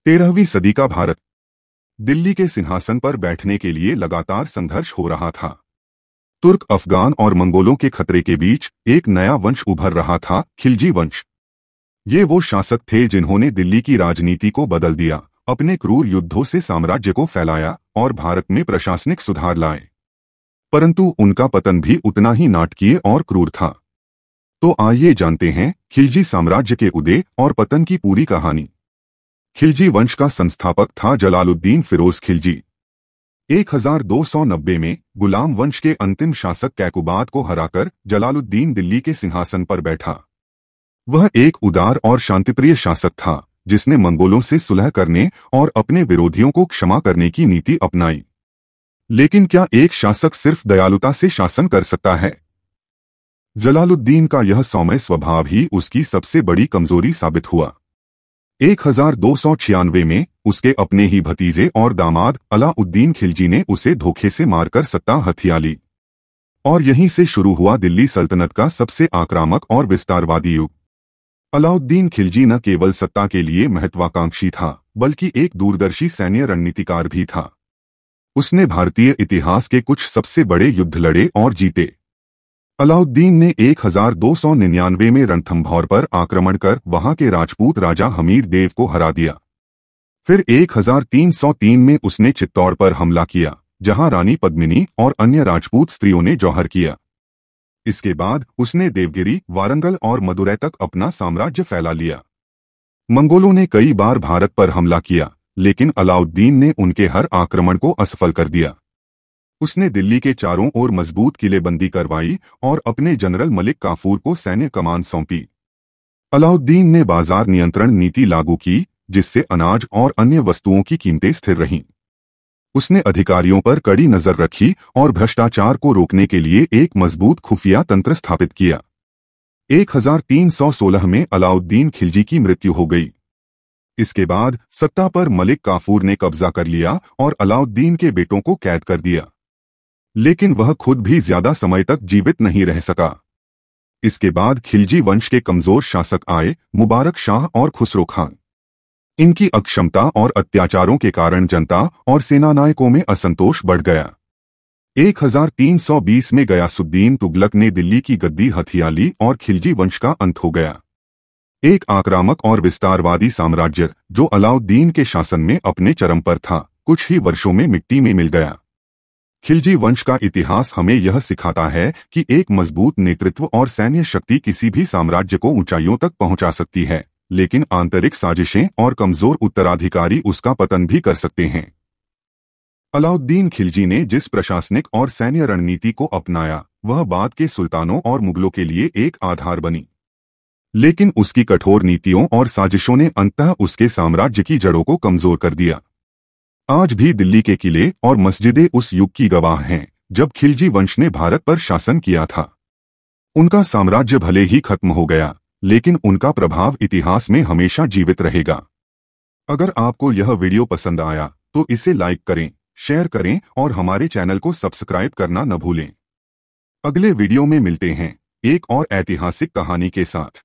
13वीं सदी का भारत। दिल्ली के सिंहासन पर बैठने के लिए लगातार संघर्ष हो रहा था। तुर्क, अफगान और मंगोलों के खतरे के बीच एक नया वंश उभर रहा था, खिलजी वंश। ये वो शासक थे जिन्होंने दिल्ली की राजनीति को बदल दिया, अपने क्रूर युद्धों से साम्राज्य को फैलाया और भारत में प्रशासनिक सुधार लाए। परंतु उनका पतन भी उतना ही नाटकीय और क्रूर था। तो आइए जानते हैं खिलजी साम्राज्य के उदय और पतन की पूरी कहानी। खिलजी वंश का संस्थापक था जलालुद्दीन फिरोज खिलजी। 1290 में गुलाम वंश के अंतिम शासक कैकुबाद को हराकर जलालुद्दीन दिल्ली के सिंहासन पर बैठा। वह एक उदार और शांतिप्रिय शासक था जिसने मंगोलों से सुलह करने और अपने विरोधियों को क्षमा करने की नीति अपनाई। लेकिन क्या एक शासक सिर्फ दयालुता से शासन कर सकता है? जलालुद्दीन का यह सौम्य स्वभाव ही उसकी सबसे बड़ी कमजोरी साबित हुआ। 1296 में उसके अपने ही भतीजे और दामाद अलाउद्दीन खिलजी ने उसे धोखे से मारकर सत्ता हथिया ली। और यहीं से शुरू हुआ दिल्ली सल्तनत का सबसे आक्रामक और विस्तारवादी युग। अलाउद्दीन खिलजी न केवल सत्ता के लिए महत्वाकांक्षी था, बल्कि एक दूरदर्शी सैन्य रणनीतिकार भी था। उसने भारतीय इतिहास के कुछ सबसे बड़े युद्ध लड़े और जीते। अलाउद्दीन ने 1299 में रणथंभौर पर आक्रमण कर वहां के राजपूत राजा हमीर देव को हरा दिया। फिर 1303 में उसने चित्तौड़ पर हमला किया, जहां रानी पद्मिनी और अन्य राजपूत स्त्रियों ने जौहर किया। इसके बाद उसने देवगिरी, वारंगल और मदुरै तक अपना साम्राज्य फैला लिया। मंगोलों ने कई बार भारत पर हमला किया, लेकिन अलाउद्दीन ने उनके हर आक्रमण को असफल कर दिया। उसने दिल्ली के चारों ओर मजबूत किलेबंदी करवाई और अपने जनरल मलिक काफूर को सैन्य कमान सौंपी। अलाउद्दीन ने बाजार नियंत्रण नीति लागू की, जिससे अनाज और अन्य वस्तुओं की कीमतें स्थिर रहीं। उसने अधिकारियों पर कड़ी नजर रखी और भ्रष्टाचार को रोकने के लिए एक मजबूत खुफिया तंत्र स्थापित किया। 1316 में अलाउद्दीन खिलजी की मृत्यु हो गई। इसके बाद सत्ता पर मलिक काफूर ने कब्जा कर लिया और अलाउद्दीन के बेटों को कैद कर दिया। लेकिन वह खुद भी ज्यादा समय तक जीवित नहीं रह सका। इसके बाद खिलजी वंश के कमजोर शासक आए, मुबारक शाह और खुसरो खान। इनकी अक्षमता और अत्याचारों के कारण जनता और सेनानायकों में असंतोष बढ़ गया। 1320 में गयासुद्दीन तुगलक ने दिल्ली की गद्दी हथिया ली और खिलजी वंश का अंत हो गया। एक आक्रामक और विस्तारवादी साम्राज्य जो अलाउद्दीन के शासन में अपने चरम पर था, कुछ ही वर्षों में मिट्टी में मिल गया। खिलजी वंश का इतिहास हमें यह सिखाता है कि एक मजबूत नेतृत्व और सैन्य शक्ति किसी भी साम्राज्य को ऊंचाइयों तक पहुंचा सकती है, लेकिन आंतरिक साजिशें और कमजोर उत्तराधिकारी उसका पतन भी कर सकते हैं। अलाउद्दीन खिलजी ने जिस प्रशासनिक और सैन्य रणनीति को अपनाया, वह बाद के सुल्तानों और मुगलों के लिए एक आधार बनी। लेकिन उसकी कठोर नीतियों और साजिशों ने अंततः उसके साम्राज्य की जड़ों को कमजोर कर दिया। आज भी दिल्ली के किले और मस्जिदें उस युग की गवाह हैं, जब खिलजी वंश ने भारत पर शासन किया था। उनका साम्राज्य भले ही खत्म हो गया, लेकिन उनका प्रभाव इतिहास में हमेशा जीवित रहेगा। अगर आपको यह वीडियो पसंद आया तो इसे लाइक करें, शेयर करें और हमारे चैनल को सब्सक्राइब करना न भूलें। अगले वीडियो में मिलते हैं एक और ऐतिहासिक कहानी के साथ।